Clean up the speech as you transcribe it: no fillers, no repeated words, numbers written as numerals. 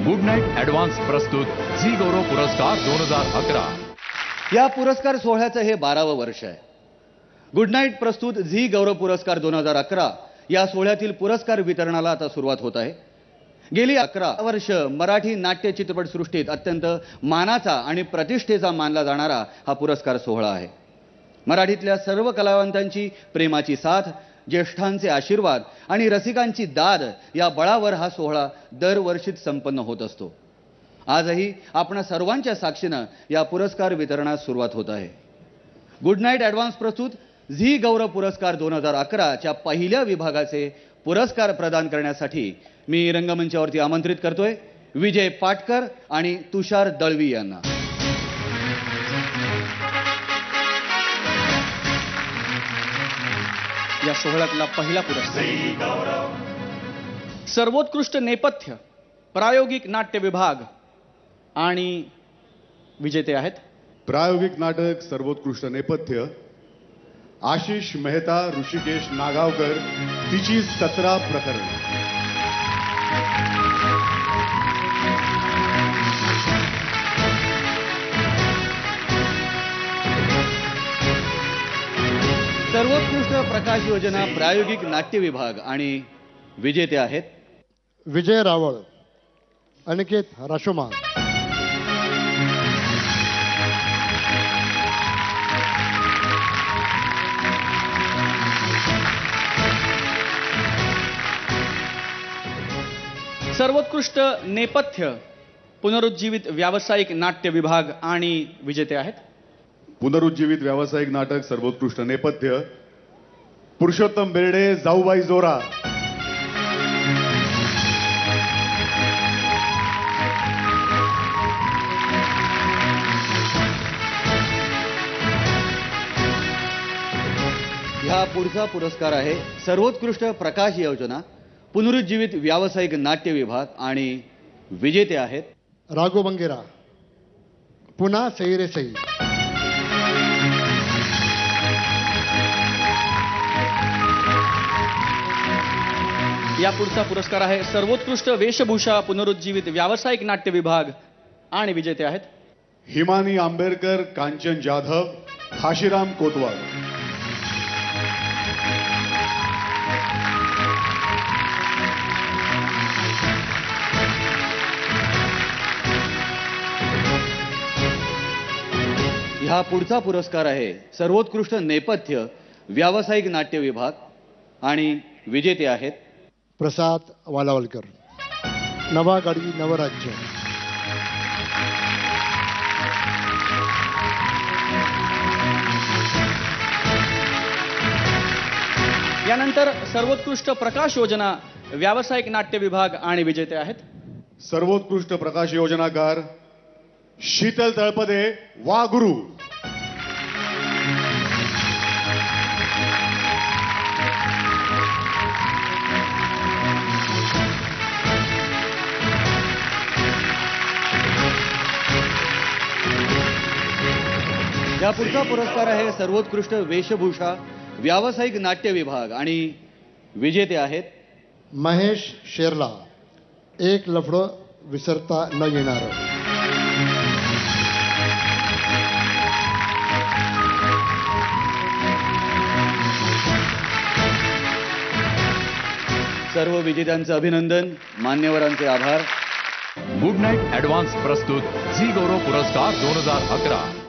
Good night advance प्रस्तुत Zee गौरव पुरस्कार 2011। या पुरस्कार सोहळ्याचं हे 12वं वर्ष आहे। गुड नाईट प्रस्तुत झी गौरव पुरस्कार 2011 या सोहळ्यातील पुरस्कार वितरणाला आता सुरुवात होत आहे। गेली 11 वर्ष मराठी नाट्य चित्रपटसृष्टीत अत्यंत मानाचा आणि प्रतिष्ठेचा मानला जाणारा हा पुरस्कार सोहळा आहे। मराठीतल्या सर्व कलावंतांची प्रेमाची साथ, ज्येष्ठांचे आशीर्वाद आणि रसिकांची दाद या बळावर हा सोहळा दरवर्षीच संपन्न होत असतो। आजही आपण सर्वांच्या साक्षीने या पुरस्कार वितरणास सुरुवात होत आहे। गुड नाईट ॲडव्हान्स प्रस्तुत झी गौरव पुरस्कार 2011 च्या पहिल्या विभागाचे पुरस्कार प्रदान करण्यासाठी मी रंगमंचावरती आमंत्रित करतोय विजय पाटकर आणि तुषार दळवी यांना। या सोहळ्यातला पहिला पुरस्कार सर्वोत्कृष्ट नेपथ्य प्रायोगिक नाट्य विभाग आणि विजेते आहेत प्रायोगिक नाटक सर्वोत्कृष्ट नेपथ्य आशिष मेहता ऋषिकेश नागावकर तिची 17 प्रकरणे। सर्वोत्कृष्ट प्रकाश योजना प्रायोगिक नाट्य विभाग आणि विजेते आहेत विजय रावळ, अनिकेत राशोमान, सर्वोत्कृष्ट नेपथ्य पुनरुज्जीवित व्यावसायिक नाट्य विभाग आणि विजेते आहेत पुनरुज्जीवित व्यावसायिक नाटक सर्वोत्कृष्ट नेपथ्य पुरुषोत्तम बेर्डे, जाऊबाई जोरा, ह्या पुढचा पुरस्कार आहे सर्वोत्कृष्ट प्रकाश योजना पुनरुज्जीवित व्यावसायिक नाट्य विभाग आणि विजेते आहेत राघो बंगेरा, पुन्हा सई रे सई, या पुढचा पुरस्कार आहे सर्वोत्कृष्ट वेशभूषा पुनरुज्जीवित व्यावसायिक नाट्य विभाग आणि विजेते आहेत हिमानी आंबेडकर, कांचन जाधव, काशीराम कोतवाल। ह्या पुढचा पुरस्कार आहे सर्वोत्कृष्ट नेपथ्य व्यावसायिक नाट्य विभाग आणि विजेते आहेत प्रसाद वालावलकर, नवा गाडी नवराज्य, यानंतर सर्वोत्कृष्ट प्रकाश योजना व्यावसायिक नाट्य विभाग आणि विजेते आहेत सर्वोत्कृष्ट प्रकाश योजनाकार शीतल तळपदे, वा गुरु, या पुढचा पुरस्कार आहे सर्वोत्कृष्ट वेशभूषा व्यावसायिक नाट्य विभाग आणि विजेते आहेत महेश शेरला, एक लफडं विसरता न येणार, सर्व विजेत्यांचे अभिनंदन, मान्यवरांचे आभार। गुड नाईट ॲडव्हान्स प्रस्तुत झी गौरव पुरस्कार 2011।